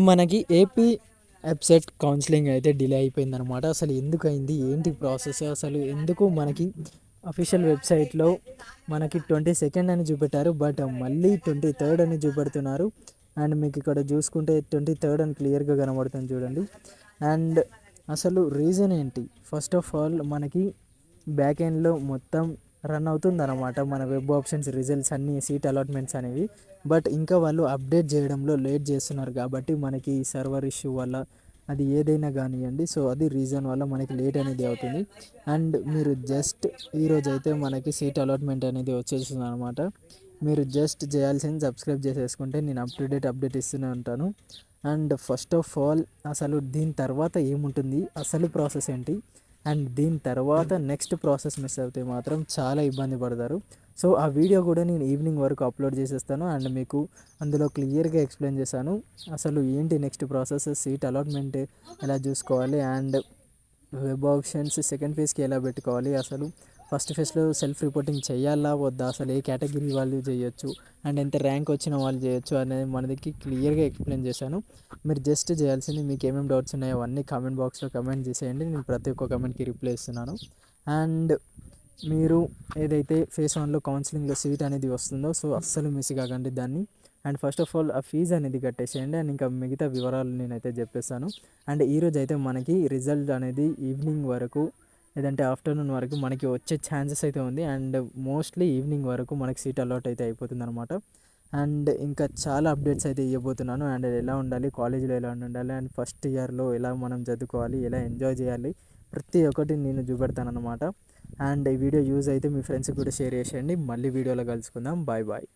మనకి AP ఎబ్సెట్ counselling అయితే delay అయిపోయిందనమాట. అసలు ఎందుకు అయింది, ఏంటి ప్రాసెస్, అసలు ఎందుకు మనకి అఫీషియల్ వెబ్సైట్లో మనకి 22nd అని చూపెట్టారు, బట్ మళ్ళీ 23rd అని చూపెడుతున్నారు. అండ్ మీకు ఇక్కడ చూసుకుంటే 23rd అని క్లియర్గా కనబడుతుంది చూడండి. అండ్ అసలు రీజన్ ఏంటి? ఫస్ట్ ఆఫ్ ఆల్ మనకి బ్యాక్ ఎండ్లో మొత్తం రన్ అవుతుంది అనమాట మన వెబ్ ఆప్షన్స్ రిజల్ట్స్ అన్నీ, సీట్ అలాట్మెంట్స్ అనేవి. బట్ ఇంకా వాళ్ళు అప్డేట్ చేయడంలో లేట్ చేస్తున్నారు కాబట్టి మనకి సర్వర్ ఇష్యూ వల్ల అది ఏదైనా కానివ్వండి, సో అది రీజన్ వల్ల మనకి లేట్ అనేది అవుతుంది. అండ్ మీరు జస్ట్ ఈరోజు అయితే మనకి సీట్ అలాట్మెంట్ అనేది వచ్చేస్తుంది అనమాట. మీరు జస్ట్ చేయాల్సింది సబ్స్క్రైబ్ చేసేసుకుంటే నేను అప్ టు డేట్ అప్డేట్ ఇస్తూనే ఉంటాను. అండ్ ఫస్ట్ ఆఫ్ ఆల్ అసలు దీని తర్వాత ఏముంటుంది, అసలు ప్రాసెస్ ఏంటి, అండ్ దీని తర్వాత నెక్స్ట్ ప్రాసెస్ మిస్ అవుతే మాత్రం చాలా ఇబ్బంది పడతారు. సో ఆ వీడియో కూడా నేను ఈవినింగ్ వరకు అప్లోడ్ చేసేస్తాను. అండ్ మీకు అందులో క్లియర్గా ఎక్స్ప్లెయిన్ చేశాను అసలు ఏంటి నెక్స్ట్ ప్రాసెస్, సీట్ అలాట్మెంట్ ఎలా చూసుకోవాలి, అండ్ వెబ్ ఆప్షన్స్ సెకండ్ ఫేజ్కి ఎలా పెట్టుకోవాలి, అసలు ఫస్ట్ ఫేజ్లో సెల్ఫ్ రిపోర్టింగ్ చేయాలా వద్దా, అసలు ఏ కేటగిరీ వాళ్ళు చేయొచ్చు, అండ్ ఎంత ర్యాంక్ వచ్చిన వాళ్ళు చేయొచ్చు అనేది మనకి క్లియర్గా ఎక్స్ప్లెయిన్ చేశాను. మీరు జస్ట్ చేయాల్సింది, మీకు ఏమేమి డౌట్స్ ఉన్నాయో అవన్నీ కామెంట్ బాక్స్లో కమెంట్ చేసేయండి. నేను ప్రతి ఒక్క కమెంట్కి రిప్లై ఇస్తున్నాను. అండ్ మీరు ఏదైతే ఫేజ్ 1లో కౌన్సిలింగ్లో సీట్ అనేది వస్తుందో, సో అస్సలు మిస్ కాకండి దాన్ని. అండ్ ఫస్ట్ ఆఫ్ ఆల్ ఆ ఫీజు అనేది కట్టేసేయండి. అండ్ ఇంకా మిగతా వివరాలు నేనైతే చెప్పేస్తాను. అండ్ ఈరోజు అయితే మనకి రిజల్ట్ అనేది ఈవినింగ్ వరకు లేదంటే ఆఫ్టర్నూన్ వరకు మనకి వచ్చే ఛాన్సెస్ అయితే ఉంది. అండ్ మోస్ట్లీ ఈవినింగ్ వరకు మనకి సీట్ అలాట్ అయితే అయిపోతుంది అనమాట. అండ్ ఇంకా చాలా అప్డేట్స్ అయితే ఇవ్వబోతున్నాను. అండ్ ఎలా ఉండాలి, కాలేజీలో ఎలా ఉండాలి, అండ్ ఫస్ట్ ఇయర్లో ఎలా మనం చదువుకోవాలి, ఎలా ఎంజాయ్ చేయాలి, ప్రతి ఒక్కటి నేను చూపెడతాను అనమాట. అండ్ ఈ వీడియో యూజ్ అయితే మీ ఫ్రెండ్స్కి కూడా షేర్ చేసేయండి. మళ్ళీ వీడియోలో కలుసుకుందాం. Bye bye.